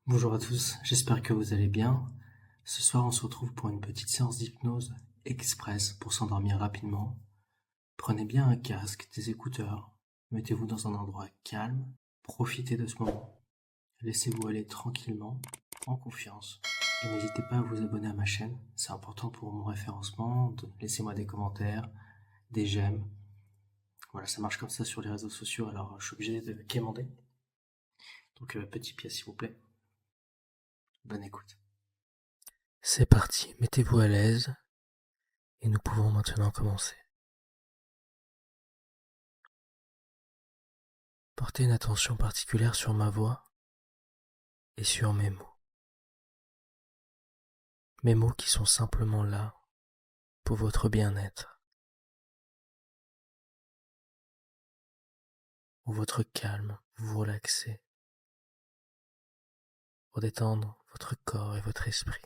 Bonjour à tous, j'espère que vous allez bien. Ce soir, on se retrouve pour une petite séance d'hypnose express pour s'endormir rapidement. Prenez bien un casque, des écouteurs, mettez-vous dans un endroit calme, profitez de ce moment. Laissez-vous aller tranquillement, en confiance. Et n'hésitez pas à vous abonner à ma chaîne, c'est important pour mon référencement. Laissez-moi des commentaires, des j'aime. Voilà, ça marche comme ça sur les réseaux sociaux, alors je suis obligé de quémander. Donc, petit pied s'il vous plaît. Bonne écoute. C'est parti, mettez-vous à l'aise et nous pouvons maintenant commencer. Portez une attention particulière sur ma voix et sur mes mots. Mes mots qui sont simplement là pour votre bien-être, pour votre calme, vous relaxer, pour détendre votre corps et votre esprit.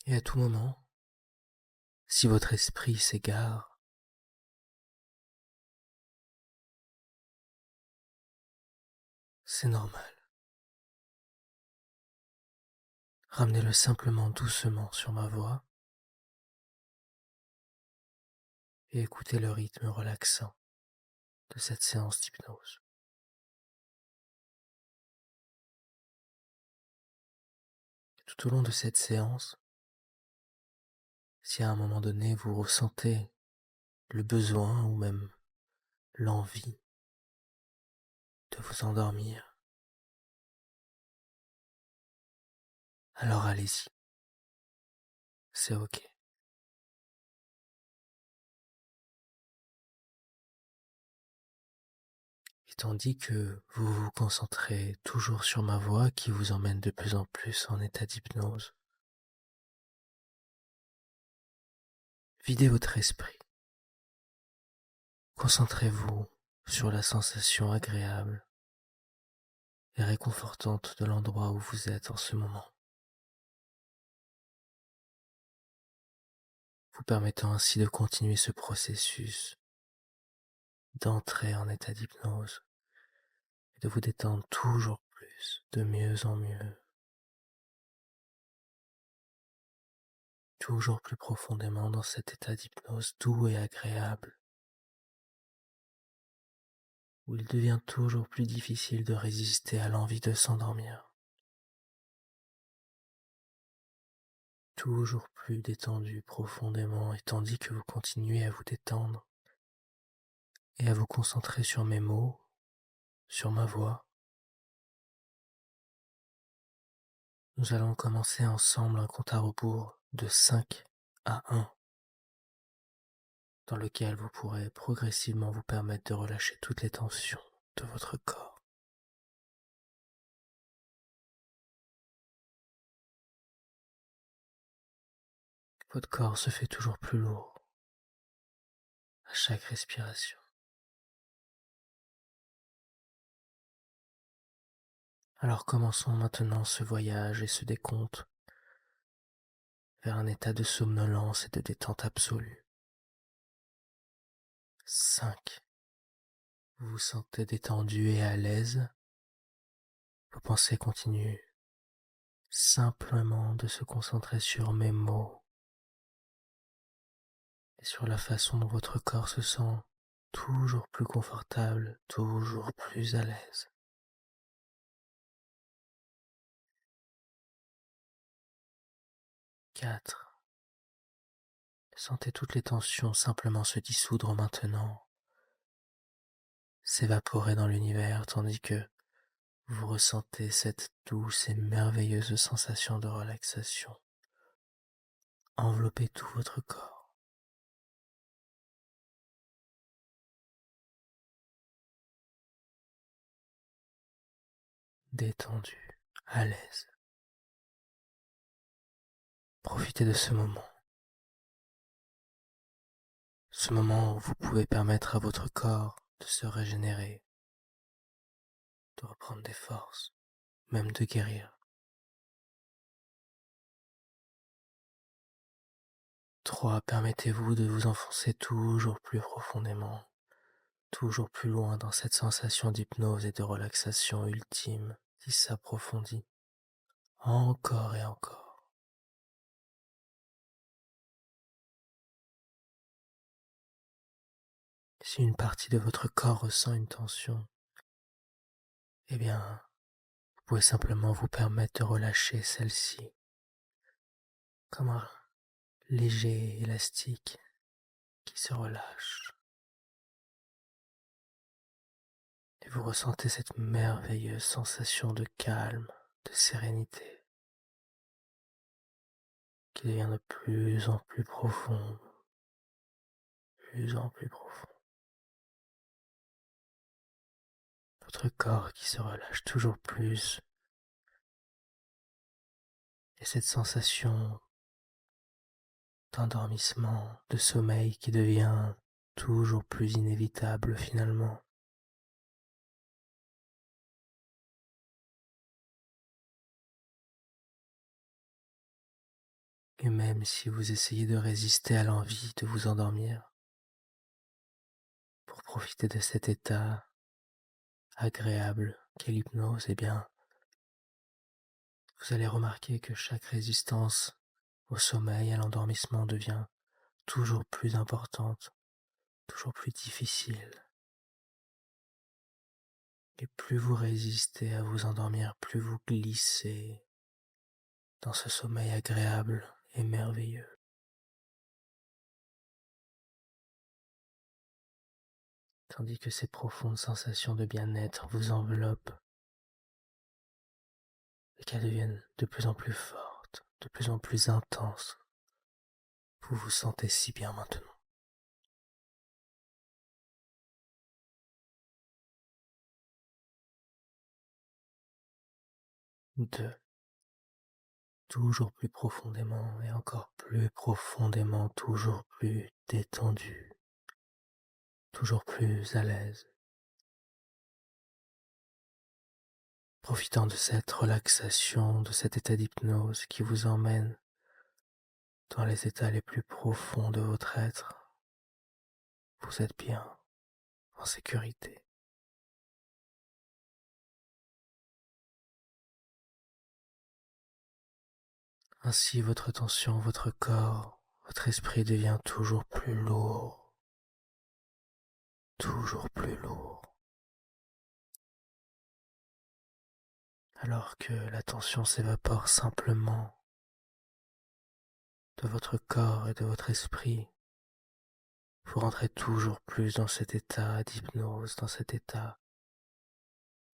Et à tout moment, si votre esprit s'égare, c'est normal. Ramenez-le simplement doucement sur ma voix et écoutez le rythme relaxant de cette séance d'hypnose. Tout au long de cette séance, si à un moment donné vous ressentez le besoin ou même l'envie de vous endormir, alors allez-y, c'est ok. Et tandis que vous vous concentrez toujours sur ma voix qui vous emmène de plus en plus en état d'hypnose, videz votre esprit. Concentrez-vous sur la sensation agréable et réconfortante de l'endroit où vous êtes en ce moment, vous permettant ainsi de continuer ce processus d'entrer en état d'hypnose et de vous détendre toujours plus, de mieux en mieux, toujours plus profondément dans cet état d'hypnose doux et agréable, où il devient toujours plus difficile de résister à l'envie de s'endormir, toujours plus détendu profondément, et tandis que vous continuez à vous détendre et à vous concentrer sur mes mots, sur ma voix, nous allons commencer ensemble un compte à rebours de 5 à 1, dans lequel vous pourrez progressivement vous permettre de relâcher toutes les tensions de votre corps. Votre corps se fait toujours plus lourd à chaque respiration. Alors commençons maintenant ce voyage et ce décompte vers un état de somnolence et de détente absolue. 5. Vous vous sentez détendu et à l'aise. Vos pensées continuent simplement de se concentrer sur mes mots et sur la façon dont votre corps se sent toujours plus confortable, toujours plus à l'aise. 4. Sentez toutes les tensions simplement se dissoudre maintenant, s'évaporer dans l'univers, tandis que vous ressentez cette douce et merveilleuse sensation de relaxation envelopper tout votre corps. Détendu, à l'aise. Profitez de ce moment. Ce moment où vous pouvez permettre à votre corps de se régénérer, de reprendre des forces, même de guérir. 3. Permettez-vous de vous enfoncer toujours plus profondément toujours plus loin dans cette sensation d'hypnose et de relaxation ultime qui s'approfondit encore et encore. Si une partie de votre corps ressent une tension, eh bien, vous pouvez simplement vous permettre de relâcher celle-ci comme un léger élastique qui se relâche. Et vous ressentez cette merveilleuse sensation de calme, de sérénité, qui devient de plus en plus profonde, plus en plus profond. Votre corps qui se relâche toujours plus, et cette sensation d'endormissement, de sommeil qui devient toujours plus inévitable finalement. Et même si vous essayez de résister à l'envie de vous endormir, pour profiter de cet état agréable qu'est l'hypnose, eh bien, vous allez remarquer que chaque résistance au sommeil, à l'endormissement devient toujours plus importante, toujours plus difficile. Et plus vous résistez à vous endormir, plus vous glissez dans ce sommeil agréable et merveilleux. Tandis que ces profondes sensations de bien-être vous enveloppent et qu'elles deviennent de plus en plus fortes, de plus en plus intenses. Vous vous sentez si bien maintenant. Deux, toujours plus profondément et encore plus profondément, toujours plus détendu, toujours plus à l'aise. Profitant de cette relaxation, de cet état d'hypnose qui vous emmène dans les états les plus profonds de votre être, vous êtes bien, en sécurité. Ainsi votre tension, votre corps, votre esprit devient toujours plus lourd, toujours plus lourd. Alors que la tension s'évapore simplement de votre corps et de votre esprit, vous rentrez toujours plus dans cet état d'hypnose, dans cet état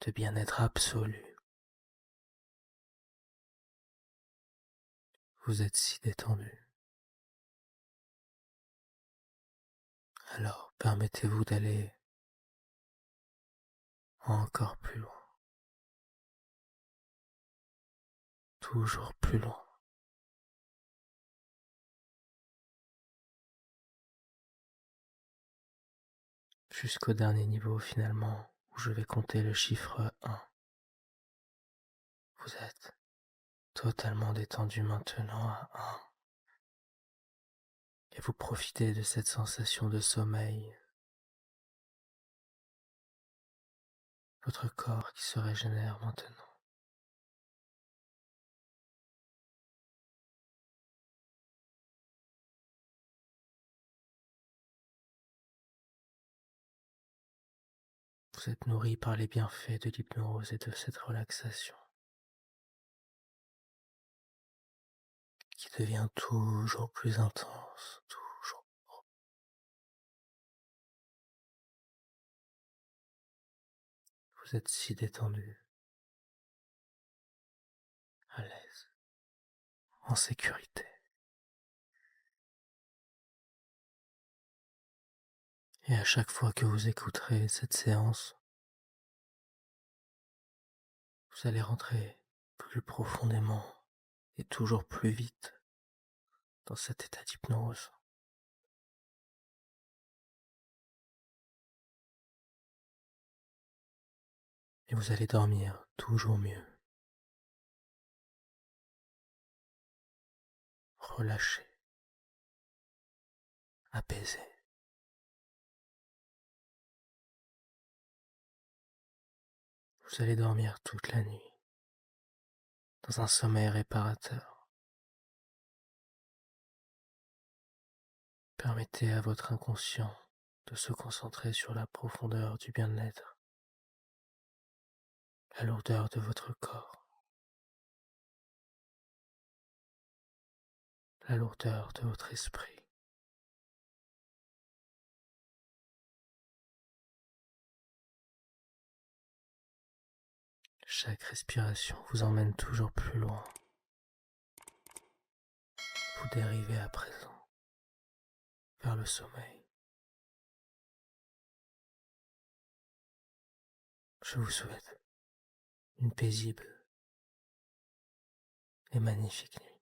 de bien-être absolu. Vous êtes si détendu. Alors permettez-vous d'aller encore plus loin, toujours plus loin, jusqu'au dernier niveau finalement, où je vais compter le chiffre 1. Vous êtes totalement détendu maintenant à 1. Et vous profitez de cette sensation de sommeil, votre corps qui se régénère maintenant. Vous êtes nourri par les bienfaits de l'hypnose et de cette relaxation qui devient toujours plus intense, toujours. Vous êtes si détendu, à l'aise, en sécurité. Et à chaque fois que vous écouterez cette séance, vous allez rentrer plus profondément et toujours plus vite dans cet état d'hypnose. Et vous allez dormir toujours mieux, relâché, apaisé. Vous allez dormir toute la nuit, dans un sommeil réparateur. Permettez à votre inconscient de se concentrer sur la profondeur du bien-être, la lourdeur de votre corps, la lourdeur de votre esprit. Chaque respiration vous emmène toujours plus loin. Vous dérivez à présent vers le sommeil. Je vous souhaite une paisible et magnifique nuit.